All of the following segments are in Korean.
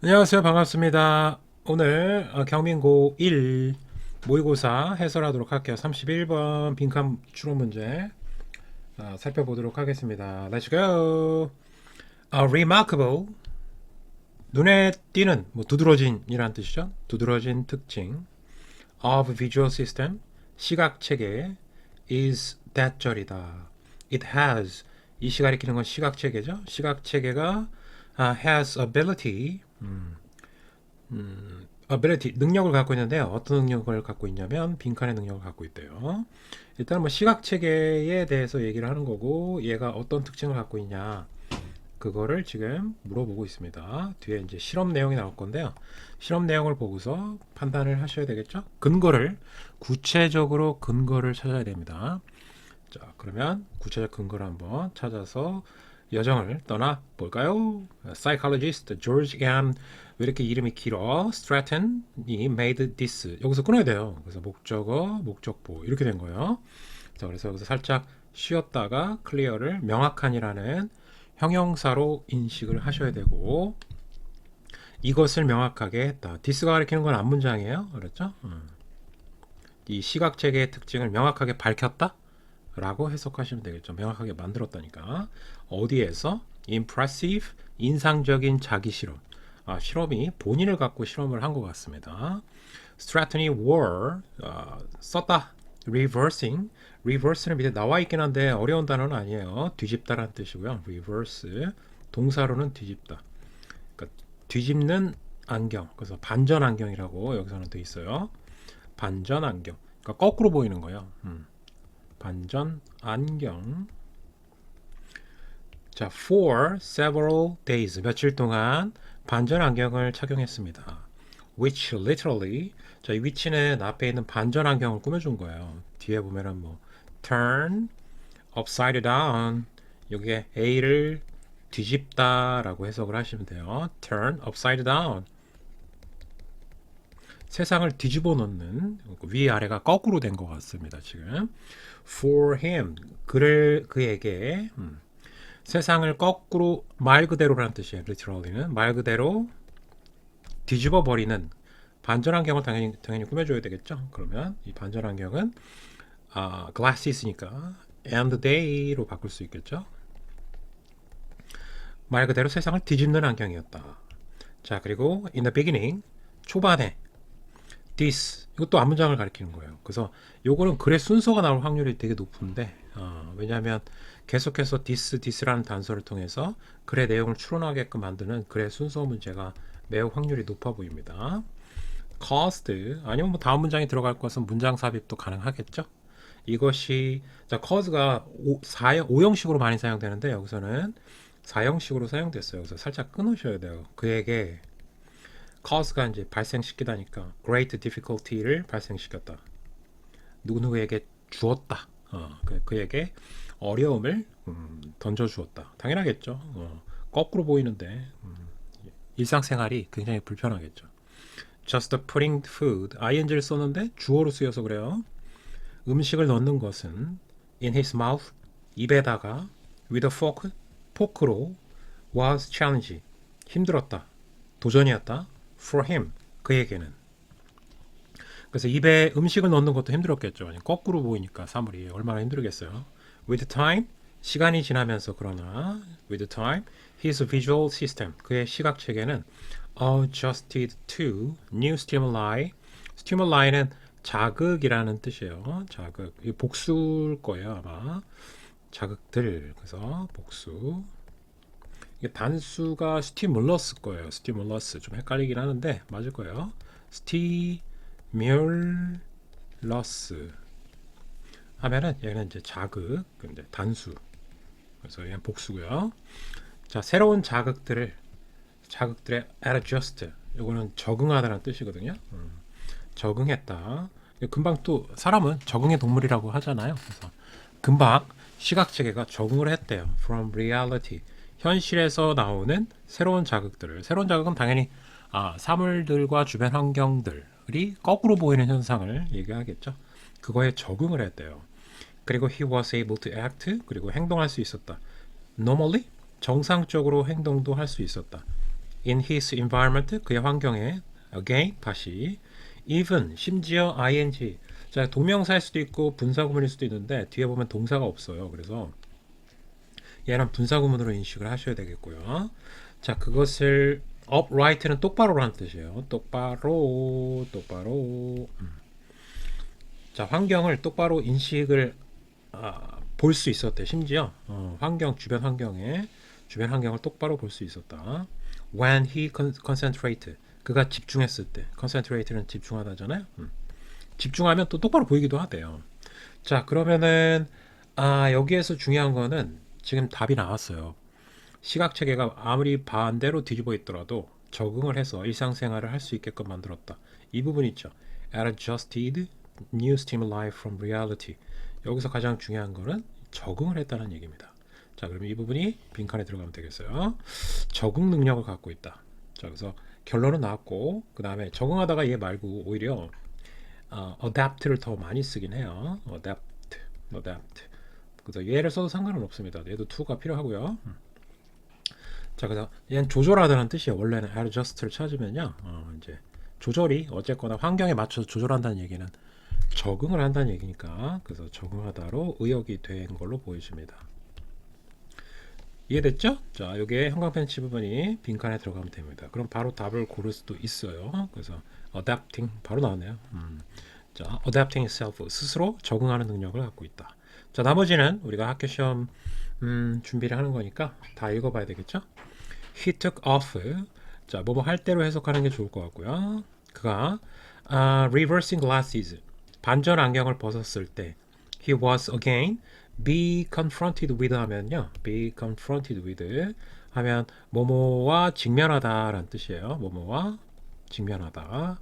안녕하세요. 반갑습니다. 오늘 경민고 1 모의고사 해설하도록 할게요. 31번 빈칸 추론 문제 살펴보도록 하겠습니다. Let's go. Remarkable, 눈에 띄는, 두드러진이란 뜻이죠. 두드러진 특징 of visual system, 시각체계 is that절이다. It has, 이 시가 가리키는 건 시각체계죠. 시각체계가 has ability, ability, 능력을 갖고 있는데요. 어떤 능력을 갖고 있냐면 빈칸의 능력을 갖고 있대요. 일단 시각 체계에 대해서 얘기를 하는 거고, 얘가 어떤 특징을 갖고 있냐, 그거를 지금 물어보고 있습니다. 뒤에 이제 실험 내용이 나올 건데요. 실험 내용을 보고서 판단을 하셔야 되겠죠. 구체적으로 근거를 찾아야 됩니다. 자, 그러면 구체적 근거를 한번 찾아서 여정을 떠나 볼까요? Psychologist George Ann, 왜 이렇게 이름이 길어? Stratton이 made this. 여기서 끊어야 돼요. 그래서 목적어, 목적보 이렇게 된 거예요. 자, 그래서 여기서 살짝 쉬었다가 clear를 명확한이라는 형용사로 인식을 하셔야 되고, 이것을 명확하게 했다. this가 가리키는 건 앞문장이에요. 그렇죠? 이 시각체계의 특징을 명확하게 밝혔다? 라고 해석하시면 되겠죠. 명확하게 만들었다니까. 어디에서? impressive, 인상적인 자기 실험. 실험이 본인을 갖고 실험을 한 것 같습니다. Stratton이 were, 썼다. reversing, reverse는 밑에 나와 있긴 한데 어려운 단어는 아니에요. 뒤집다라는 뜻이고요. reverse, 동사로는 뒤집다. 그러니까 뒤집는 안경, 그래서 반전 안경이라고 여기서는 돼 있어요. 반전 안경, 그러니까 거꾸로 보이는 거예요. 반전 안경. 자, for several days, 며칠 동안 반전 안경을 착용했습니다. Which literally, 자, 이 which는 앞에 있는 반전 안경을 꾸며준 거예요. 뒤에 보면은 turn upside down, 여기에 A를 뒤집다라고 해석을 하시면 돼요. turn upside down, 세상을 뒤집어 놓는, 위아래가 거꾸로 된 것 같습니다. 지금 for him, 그에게, 세상을 거꾸로, 말 그대로라는 뜻이에요. literally는 말 그대로 뒤집어 버리는 반전 안경을 당연히 꾸며줘야 되겠죠. 그러면 이 반전 안경은 glasses니까 and day로 바꿀 수 있겠죠. 말 그대로 세상을 뒤집는 안경이었다. 자, 그리고 in the beginning, 초반에 this, 이것도 앞문장을 가리키는 거예요. 그래서 요거는 글의 순서가 나올 확률이 되게 높은데, 왜냐하면 계속해서 this라는 단서를 통해서 글의 내용을 추론하게끔 만드는 글의 순서 문제가 매우 확률이 높아 보입니다. caused, 아니면 다음 문장이 들어갈 것은 문장 삽입도 가능하겠죠. 이것이, 자, cause가 5형식으로 많이 사용되는데 여기서는 4형식으로 사용됐어요. 그래서 살짝 끊으셔야 돼요. 그에게, cause가 이제 발생시키다니까 great difficulty를 발생시켰다. 누구누구에게 주었다. 그에게 어려움을 던져주었다. 당연하겠죠. 거꾸로 보이는데 일상생활이 굉장히 불편하겠죠. Just putting food, ing를 썼는데 주어로 쓰여서 그래요. 음식을 넣는 것은 in his mouth, 입에다가 with a fork, 포크로 was challenge, 힘들었다. 도전이었다. for him, 그에게는. 그래서 입에 음식을 넣는 것도 힘들었겠죠. 거꾸로 보이니까 사물이 얼마나 힘들겠어요. With time, 시간이 지나면서, 그러나 with time, his visual system, 그의 시각 체계는 adjusted to new stimuli. stimul이는 자극이라는 뜻이에요. 자극, 이 복수일 거예요 아마. 자극들, 그래서 복수. 이게 단수가 스티뮬러스 거예요. 스티뮬러스, 좀 헷갈리긴 하는데 맞을 거예요. 스티뮬러스 하면은 얘는 이제 자극, 근데 단수. 그래서 얘는 복수고요. 자, 새로운 자극들에 adjust, 이거는 적응하다라는 뜻이거든요. 적응했다. 금방 또 사람은 적응의 동물이라고 하잖아요. 그래서 금방 시각체계가 적응을 했대요. From reality, 현실에서 나오는 새로운 자극들을, 새로운 자극은 당연히 사물들과 주변 환경들이 거꾸로 보이는 현상을 얘기하겠죠. 그거에 적응을 했대요. 그리고 he was able to act, 그리고 행동할 수 있었다. Normally, 정상적으로 행동도 할 수 있었다. in his environment 그의 환경에 again 다시 even 심지어 ing 자 동명사일 수도 있고 분사구문일 수도 있는데 뒤에 보면 동사가 없어요. 그래서 얘는 분사구문으로 인식을 하셔야 되겠고요. 자 그것을 upright는 똑바로라는 뜻이에요. 똑바로 똑바로 자 환경을 똑바로 인식을 볼 수 있었대. 심지어 환경 주변 환경을 똑바로 볼 수 있었다. When he concentrated 그가 집중했을 때 concentrate는 집중하다잖아요. 집중하면 또 똑바로 보이기도 하대요. 자 그러면은 여기에서 중요한 거는 지금 답이 나왔어요. 시각체계가 아무리 반대로 뒤집어 있더라도 적응을 해서 일상생활을 할 수 있게끔 만들었다. 이 부분 있죠. Adjusted new stimuli from reality. 여기서 가장 중요한 거는 적응을 했다는 얘기입니다. 자, 그럼 이 부분이 빈칸에 들어가면 되겠어요. 적응 능력을 갖고 있다. 자, 그래서 결론은 나왔고 그 다음에 적응하다가 얘 말고 오히려 adapt를 더 많이 쓰긴 해요. adapt. 그래서 얘를 써도 상관은 없습니다. 얘도 to가 필요하고요. 자, 그래서 얘는 조절하다는 뜻이에요. 원래는 adjust를 찾으면요, 이제 조절이 어쨌거나 환경에 맞춰서 조절한다는 얘기는 적응을 한다는 얘기니까 그래서 적응하다로 의역이 된 걸로 보여집니다. 이해됐죠? 자, 요게 형광펜치 부분이 빈칸에 들어가면 됩니다. 그럼 바로 답을 고를 수도 있어요. 그래서 adapting 바로 나왔네요. 자, adapting itself 스스로 적응하는 능력을 갖고 있다. 자, 나머지는 우리가 학교 시험 준비를 하는 거니까 다 읽어봐야 되겠죠? He took off. 자, 뭐뭐 할 대로 해석하는 게 좋을 것 같고요. 그가 reversing glasses. 반전 안경을 벗었을 때 he was again be confronted with 하면요. be confronted with 하면 뭐뭐와 직면하다 라는 뜻이에요. 뭐뭐와 직면하다.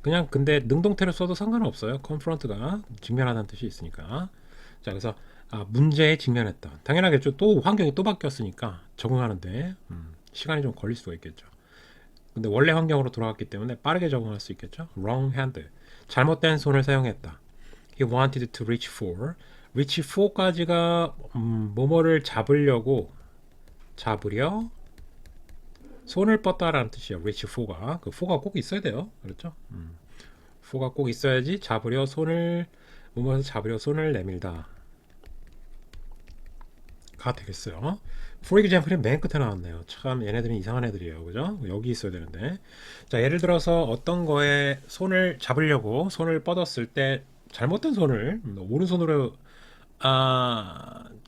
그냥 근데 능동태를 써도 상관은 없어요. confront가 직면하다는 뜻이 있으니까. 자, 그래서 문제에 직면했다. 당연하겠죠. 또 환경이 또 바뀌었으니까 적응하는데 시간이 좀 걸릴 수가 있겠죠. 근데 원래 환경으로 돌아갔기 때문에 빠르게 적응할 수 있겠죠. wrong hand. 잘못된 손을 사용했다. He wanted to reach for. reach for까지가 뭐뭐를 잡으려 손을 뻗다라는 뜻이에요. reach for가. 그 for가 꼭 있어야 돼요. 그렇죠? for가 꼭 있어야지 잡으려 손을 뭐뭐에서 잡으려 손을 내밀다. 가 되겠어요. For example은 맨 끝에 나왔네요. 참 얘네들은 이상한 애들이에요. 그죠? 여기 있어야 되는데. 자, 예를 들어서 어떤 거에 손을 잡으려고 손을 뻗었을 때 잘못된 손을 오른손으로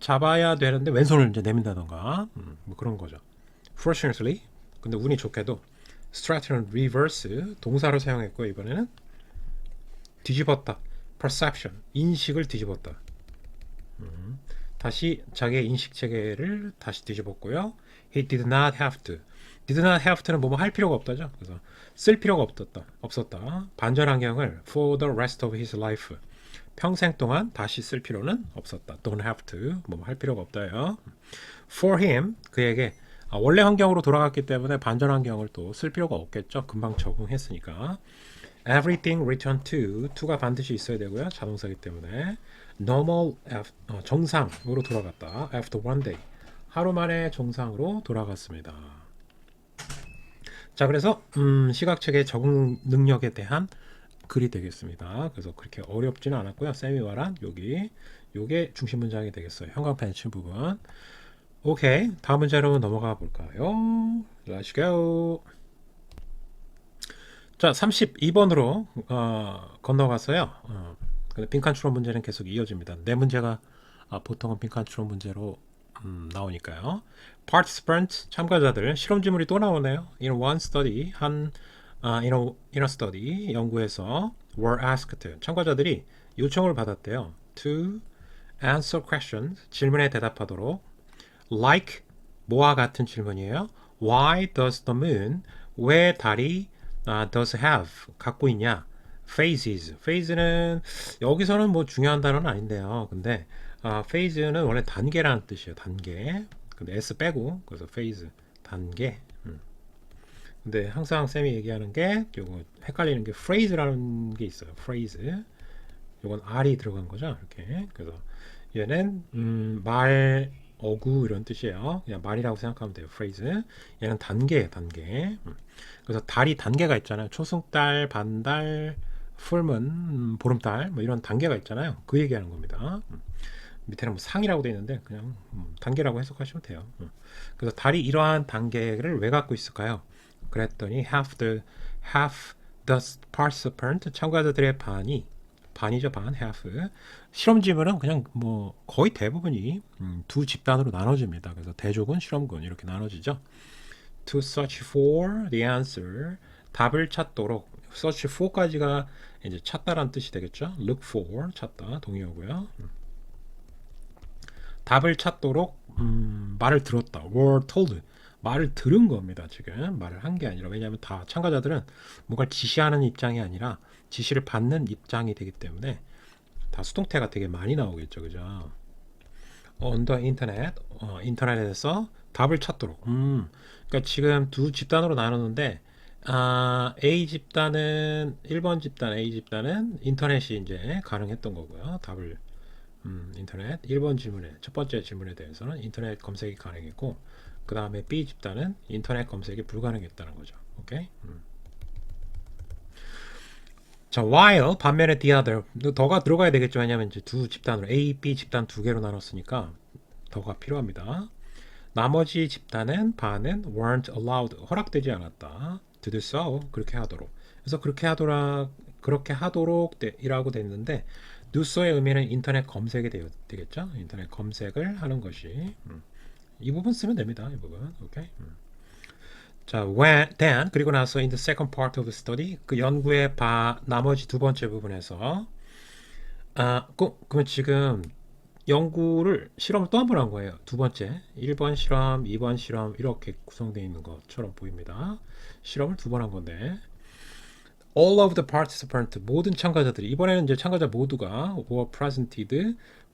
잡아야 되는데 왼손을 이제 내민다던가 뭐 그런 거죠. Fortunately, 근데 운이 좋게도 straight는 reverse 동사를 사용했고 이번에는 뒤집었다. perception 인식을 뒤집었다. 다시 자기의 인식 체계를 다시 뒤집었고요. He did not have to. did not have to는 뭐뭐 할 필요가 없다죠. 그래서 쓸 필요가 없었다. 반전 환경을 for the rest of his life. 평생 동안 다시 쓸 필요는 없었다. Don't have to. 뭐뭐 할 필요가 없다요. For him 그에게 원래 환경으로 돌아갔기 때문에 반전 환경을 또 쓸 필요가 없겠죠. 금방 적응했으니까. Everything returned to가 반드시 있어야 되고요. 자동사기 때문에 normal 정상으로 돌아갔다. After one day 하루 만에 정상으로 돌아갔습니다. 자, 그래서 시각체계 적응 능력에 대한 글이 되겠습니다. 그래서 그렇게 어렵지는 않았고요. 쌤이 말한 요게 중심 문장이 되겠어요. 형광펜 친 부분. 오케이, 다음 문제로 넘어가 볼까요? Let's go. 자, 32번으로 건너갔어요. 근데 빈칸 추론 문제는 계속 이어집니다. 네 문제가 보통은 빈칸 추론 문제로 나오니까요. Participant 참가자들 실험지물이 또 나오네요. In one study in a study 연구에서 were asked 참가자들이 요청을 받았대요. To answer questions 질문에 대답하도록 like 뭐와 같은 질문이에요. Why does the moon 왜 달이 does have 갖고 있냐? phases. phase는 여기서는 뭐 중요한 단어는 아닌데요. 근데 phase는 원래 단계라는 뜻이에요. 단계. 근데 s 빼고 그래서 phase 단계. 근데 항상 쌤이 얘기하는 게 요거 헷갈리는 게 phrase라는 게 있어요. phrase. 요건 r이 들어간 거죠. 이렇게. 그래서 얘는 말 어구 이런 뜻이에요. 그냥 말이라고 생각하면 돼요. phrase. 얘는 단계예요, 단계. 그래서 달이 단계가 있잖아요. 초승달, 반달, 풀문, 보름달 뭐 이런 단계가 있잖아요. 그 얘기하는 겁니다. 밑에는 뭐 상이라고 되어 있는데 그냥 단계라고 해석하시면 돼요. 그래서 달이 이러한 단계를 왜 갖고 있을까요? 그랬더니 half the participant 참가자들의 반이죠, 반 half. 실험 지문은 그냥 뭐 거의 대부분이 두 집단으로 나눠집니다. 그래서 대조군, 실험군 이렇게 나눠지죠. To search for the answer, 답을 찾도록. search for까지가 이제 찾다란 뜻이 되겠죠. look for 찾다 동의어고요. 답을 찾도록 말을 들었다. were told. 말을 들은 겁니다. 지금 말을 한 게 아니라, 왜냐하면 다 참가자들은 뭔가를 지시하는 입장이 아니라 지시를 받는 입장이 되기 때문에 다 수동태가 되게 많이 나오겠죠, 그죠? on the internet, 인터넷에서 답을 찾도록. 그러니까 지금 두 집단으로 나누는데, A 집단은 1번 집단 A 집단은 인터넷이 이제 가능했던 거고요. 답을 인터넷 1번 질문에 첫 번째 질문에 대해서는 인터넷 검색이 가능했고, 그 다음에 B 집단은 인터넷 검색이 불가능했다는 거죠. 오케이. 자, while 반면에 the other 더가 들어가야 되겠죠. 왜냐하면 이제 두 집단으로 A, B 집단 두 개로 나눴으니까 더가 필요합니다. 나머지 집단은 반은 weren't allowed 허락되지 않았다. to do so 그렇게 하도록. 그래서 그렇게 하도록 이라고 됐는데 do so의 의미는 인터넷 검색이 되겠죠. 인터넷 검색을 하는 것이 이 부분 쓰면 됩니다. 이 부분. 오케이. 자, then 그리고 나서 in the second part of the study 그 연구의 나머지 두 번째 부분에서 그러면 지금 연구를 실험을 또 한 번 한 거예요. 두 번째 1번 실험, 2번 실험 이렇게 구성되어 있는 것처럼 보입니다. 실험을 두 번 한 건데 all of the participants 모든 참가자들이 이번에는 이제 참가자 모두가 were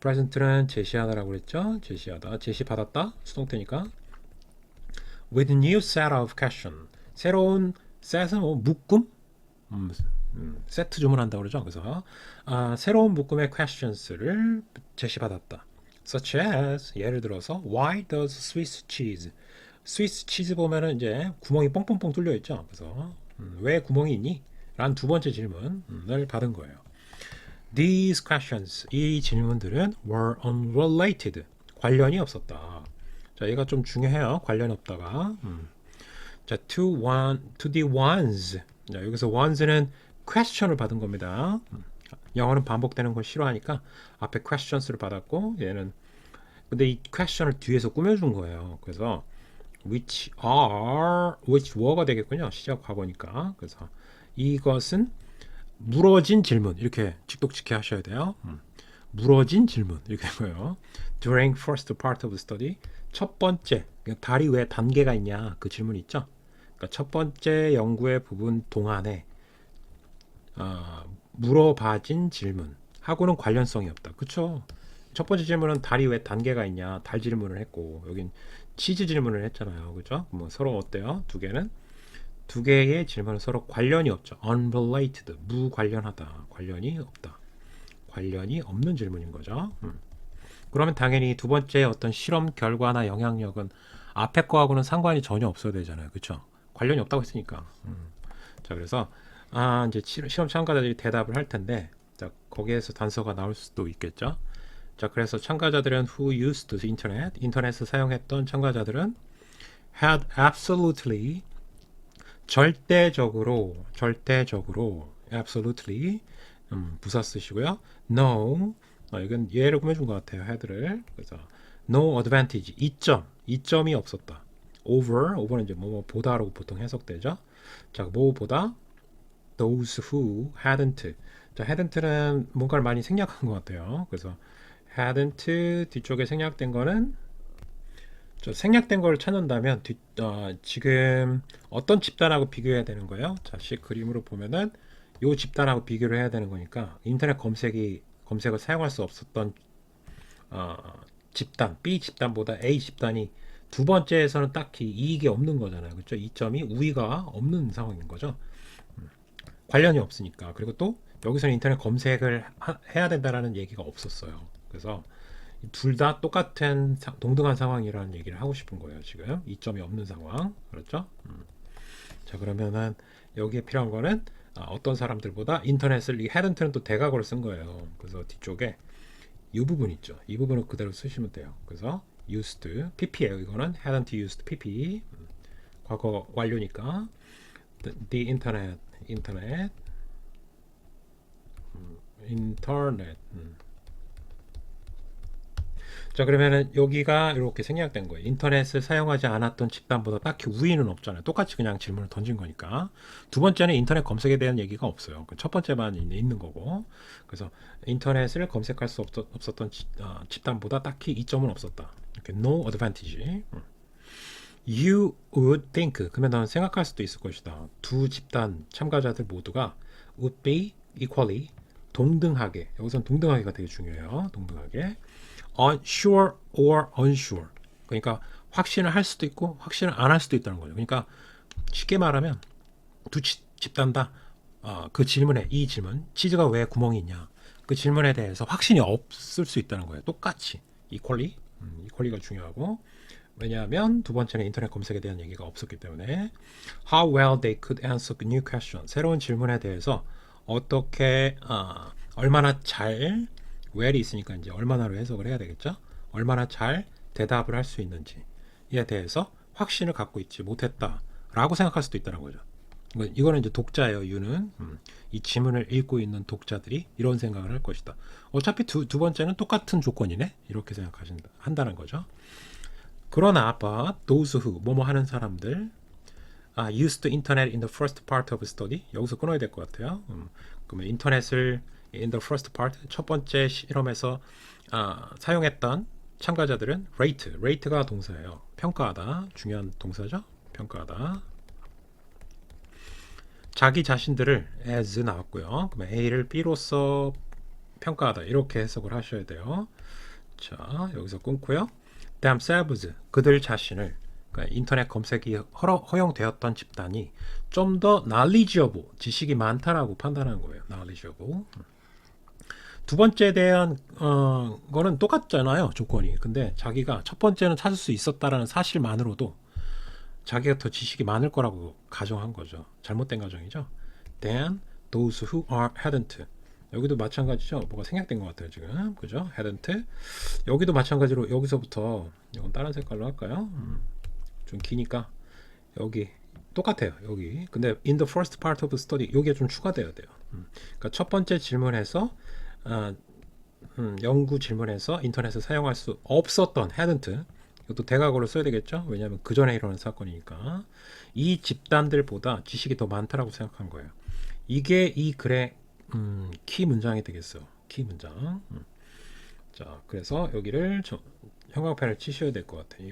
present는 제시하다라고 그랬죠. 제시하다, 제시받았다 수동태니까 with new set of question 새로운 set은 뭐 묶음 세트 주문한다고 그러죠. 그래서 새로운 묶음의 questions를 제시받았다. such as 예를 들어서 why does Swiss cheese 보면은 이제 구멍이 뻥뻥뻥 뚫려 있죠. 그래서 왜 구멍이 있니? 라는 두 번째 질문을 받은 거예요. These questions 이 질문들은 were unrelated 관련이 없었다. 자, 얘가 좀 중요해요. 관련 없다가 자, to the ones 자, 여기서 ones는 question을 받은 겁니다. 영어는 반복되는 걸 싫어하니까 앞에 questions를 받았고 얘는 근데 이 question을 뒤에서 꾸며준 거예요. 그래서 which were가 되겠군요. 시작 과거니까. 그래서 이것은 물어진 질문 이렇게 직독직해 하셔야 돼요. 물어진 질문 이렇게 되고요. During first part of the study 첫 번째 달이 왜 단계가 있냐 그 질문 있죠. 그러니까 첫 번째 연구의 부분 동안에 물어봐진 질문하고는 관련성이 없다. 그렇죠? 첫 번째 질문은 달이 왜 단계가 있냐 달 질문을 했고 여긴 치즈 질문을 했잖아요. 그죠? 뭐 서로 어때요? 두 개의 질문은 서로 관련이 없죠. unrelated 무관련하다. 관련이 없다. 관련이 없는 질문인 거죠. 그러면 당연히 두 번째 어떤 실험 결과나 영향력은 앞에 거하고는 상관이 전혀 없어야 되잖아요. 그렇죠? 관련이 없다고 했으니까. 자, 그래서 이제 실험 참가자들이 대답을 할 텐데 자, 거기에서 단서가 나올 수도 있겠죠. 자, 그래서 참가자들은 who used 인터넷을 사용했던 참가자들은 had absolutely 절대적으로 absolutely 부사 쓰시고요. no 이건 예를 꾸며준 것 같아요. had를 그래서 no advantage 이점이 없었다. over는 이제 뭐 보다라고 보통 해석되죠. 자, 뭐보다 those who hadn't 자, hadn't는 뭔가를 많이 생략한 것 같아요. 그래서 hadn't 뒤쪽에 생략된 거는 생략된 걸 찾는다면 지금 어떤 집단하고 비교해야 되는 거예요? 자, 그림으로 보면은 이 집단하고 비교를 해야 되는 거니까 인터넷 검색을 사용할 수 없었던 집단 B 집단보다 A 집단이 두 번째에서는 딱히 이익이 없는 거잖아요. 그렇죠? 이점이 우위가 없는 상황인 거죠. 관련이 없으니까. 그리고 또 여기서는 인터넷 검색을 해야 된다라는 얘기가 없었어요. 그래서 둘 다 똑같은 동등한 상황이라는 얘기를 하고 싶은 거예요. 지금 이점이 없는 상황, 그렇죠? 자, 그러면은 여기에 필요한 거는 어떤 사람들보다 인터넷을 이 hadn't는 또 대각으로 쓴 거예요. 그래서 뒤쪽에 이 부분 있죠. 이 부분을 그대로 쓰시면 돼요. 그래서 used pp예요. 이거는 hadn't used pp 과거 완료니까 the internet 인터넷. 자, 그러면은 여기가 이렇게 생략된 거예요. 인터넷을 사용하지 않았던 집단보다 딱히 우위는 없잖아요. 똑같이 그냥 질문을 던진 거니까. 두 번째는 인터넷 검색에 대한 얘기가 없어요. 첫 번째만 있는 거고. 그래서 인터넷을 검색할 수 없었던 집단보다 딱히 이점은 없었다. 이렇게 no advantage. You would think. 그러면 넌 생각할 수도 있을 것이다. 두 집단 참가자들 모두가 would be equally 동등하게. 여기선 동등하게가 되게 중요해요. 동등하게. unsure or unsure. 그러니까 확신을 할 수도 있고 확신을 안 할 수도 있다는 거죠. 그러니까 쉽게 말하면 두 집단 다 그 질문에 이 질문 치즈가 왜 구멍이 있냐 그 질문에 대해서 확신이 없을 수 있다는 거예요. 똑같이 equally equally가 중요하고 왜냐하면 두 번째는 인터넷 검색에 대한 얘기가 없었기 때문에 how well they could answer a new question 새로운 질문에 대해서 어떻게 얼마나 잘 well이 있으니까 이제 얼마나로 해석을 해야 되겠죠? 얼마나 잘 대답을 할 수 있는지에 대해서 확신을 갖고 있지 못했다라고 생각할 수도 있다는 거죠. 이거는 이제 독자예요. 유는 이 지문을 읽고 있는 독자들이 이런 생각을 할 것이다. 어차피 두 번째는 똑같은 조건이네. 이렇게 한다는 거죠. 그러나 but those who 뭐뭐 하는 사람들 used the internet in the first part of study 여기서 끊어야 될 것 같아요. 그러면 인터넷을 in the first part 첫 번째 실험에서 사용했던 참가자들은 rate가 동사예요. 평가하다 중요한 동사죠. 평가하다. 자기 자신들을 as 나왔고요. 그러면 A를 B로서 평가하다 이렇게 해석을 하셔야 돼요. 자 여기서 끊고요. themselves 그들 자신을 그러니까 인터넷 검색이 허용되었던 집단이 좀 더 knowledgeable 지식이 많다라고 판단하는 거예요. knowledgeable. 두 번째에 대한 거는 똑같잖아요. 조건이. 근데 자기가 첫 번째는 찾을 수 있었다라는 사실만으로도 자기가 더 지식이 많을 거라고 가정한 거죠. 잘못된 가정이죠. Then those who hadn't 여기도 마찬가지죠. 뭐가 생략된 것 같아요. 지금 그죠? hadn't 여기도 마찬가지로 여기서부터 이건 다른 색깔로 할까요? 좀 기니까 여기 똑같아요. 여기 근데 in the first part of the study 여기에 좀 추가돼야 돼요. 그러니까 첫 번째 질문에서 연구 질문에서 인터넷을 사용할 수 없었던 hadn't 이것도 대각으로 써야 되겠죠. 왜냐하면 그 전에 일어난 사건이니까 이 집단들보다 지식이 더 많다라고 생각한 거예요. 이게 이 글의 키 문장이 되겠어. 키 문장. 자, 그래서 여기를 형광펜을 치셔야 될 것 같아요.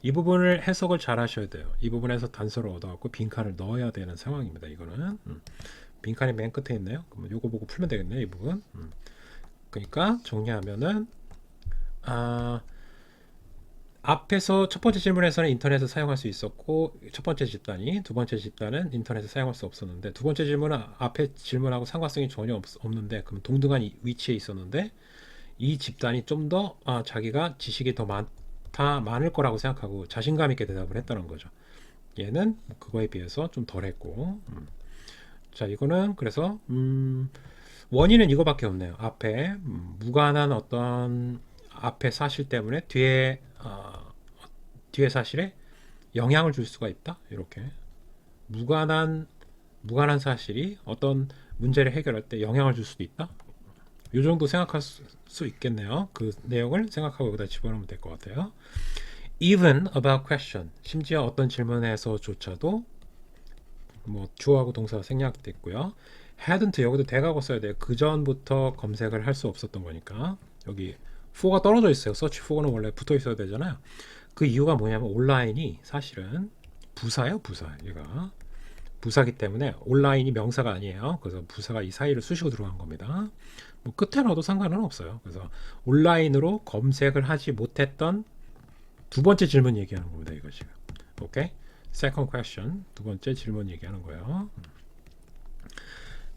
이 부분을 해석을 잘 하셔야 돼요. 이 부분에서 단서를 얻어갖고 빈칸을 넣어야 되는 상황입니다. 이거는 빈칸이 맨 끝에 있네요. 그러면 요거 보고 풀면 되겠네요. 이 부분. 그러니까 정리하면은 앞에서 첫 번째 질문에서는 인터넷을 사용할 수 있었고 첫 번째 집단이 두 번째 집단은 인터넷을 사용할 수 없었는데 두 번째 질문은 앞에 질문하고 상관성이 전혀 없는데 그럼 동등한 위치에 있었는데 이 집단이 좀 더 자기가 지식이 더 많을 거라고 생각하고 자신감 있게 대답을 했다는 거죠. 얘는 그거에 비해서 좀 덜했고 자 이거는 그래서 원인은 이거밖에 없네요. 앞에 무관한 어떤 앞에 사실 때문에 뒤에 사실에 영향을 줄 수가 있다. 이렇게 무관한 사실이 어떤 문제를 해결할 때 영향을 줄 수도 있다. 이 정도 생각할 수 있겠네요. 그 내용을 생각하고 여기다 집어넣으면 될 것 같아요. Even about question. 심지어 어떤 질문에서조차도 뭐 주어하고 동사가 생략됐고요. hadn't 여기도 대각을 써야 돼요. 그 전부터 검색을 할 수 없었던 거니까 여기 for가 떨어져 있어요. search for는 원래 붙어 있어야 되잖아요. 그 이유가 뭐냐면 온라인이 사실은 부사예요. 부사. 얘가 부사기 때문에 온라인이 명사가 아니에요. 그래서 부사가 이 사이를 쑤시고 들어간 겁니다. 뭐 끝에 넣어도 상관은 없어요. 그래서 온라인으로 검색을 하지 못했던 두 번째 질문 얘기하는 겁니다. 이거 지금. 오케이? Second question. 두 번째 질문 얘기하는 거예요.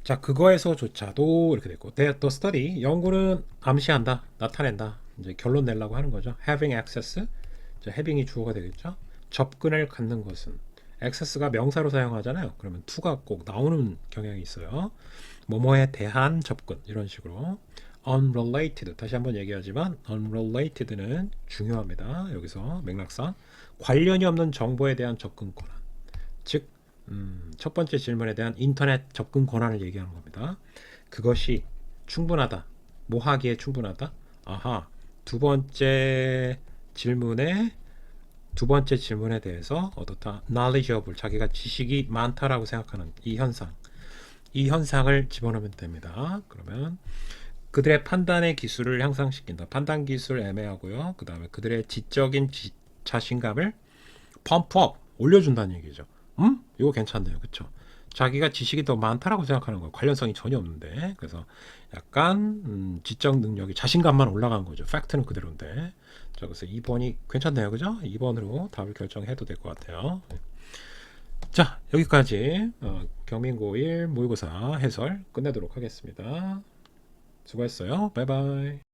자, 그거에서조차도 이렇게 됐고, the study 연구는 암시한다, 나타낸다. 이제 결론 내려고 하는 거죠. having access, 자, having이 주어가 되겠죠. 접근을 갖는 것은 access가 명사로 사용하잖아요. 그러면 to가 꼭 나오는 경향이 있어요. 뭐뭐에 대한 접근 이런 식으로. unrelated, 다시 한번 얘기하지만 unrelated는 중요합니다. 여기서 맥락상 관련이 없는 정보에 대한 접근 권한, 즉 첫 번째 질문에 대한 인터넷 접근 권한을 얘기하는 겁니다. 그것이 충분하다. 뭐 하기에 충분하다? 아하. 두 번째 질문에 대해서 어떻다? knowledgeable, 자기가 지식이 많다라고 생각하는 이 현상. 이 현상을 집어넣으면 됩니다. 그러면 그들의 판단의 기술을 향상시킨다. 판단 기술 애매하고요. 그 다음에 그들의 지적인 자신감을 펌프업, 올려준다는 얘기죠. 이거 괜찮네요. 그쵸? 자기가 지식이 더 많다라고 생각하는 거예요. 관련성이 전혀 없는데. 그래서 약간 지적 능력이 자신감만 올라간 거죠. 팩트는 그대로인데. 자, 그래서 2번이 괜찮네요. 그죠? 2번으로 답을 결정해도 될 것 같아요. 자, 여기까지 경민고1 모의고사 해설 끝내도록 하겠습니다. 수고했어요. 바이바이.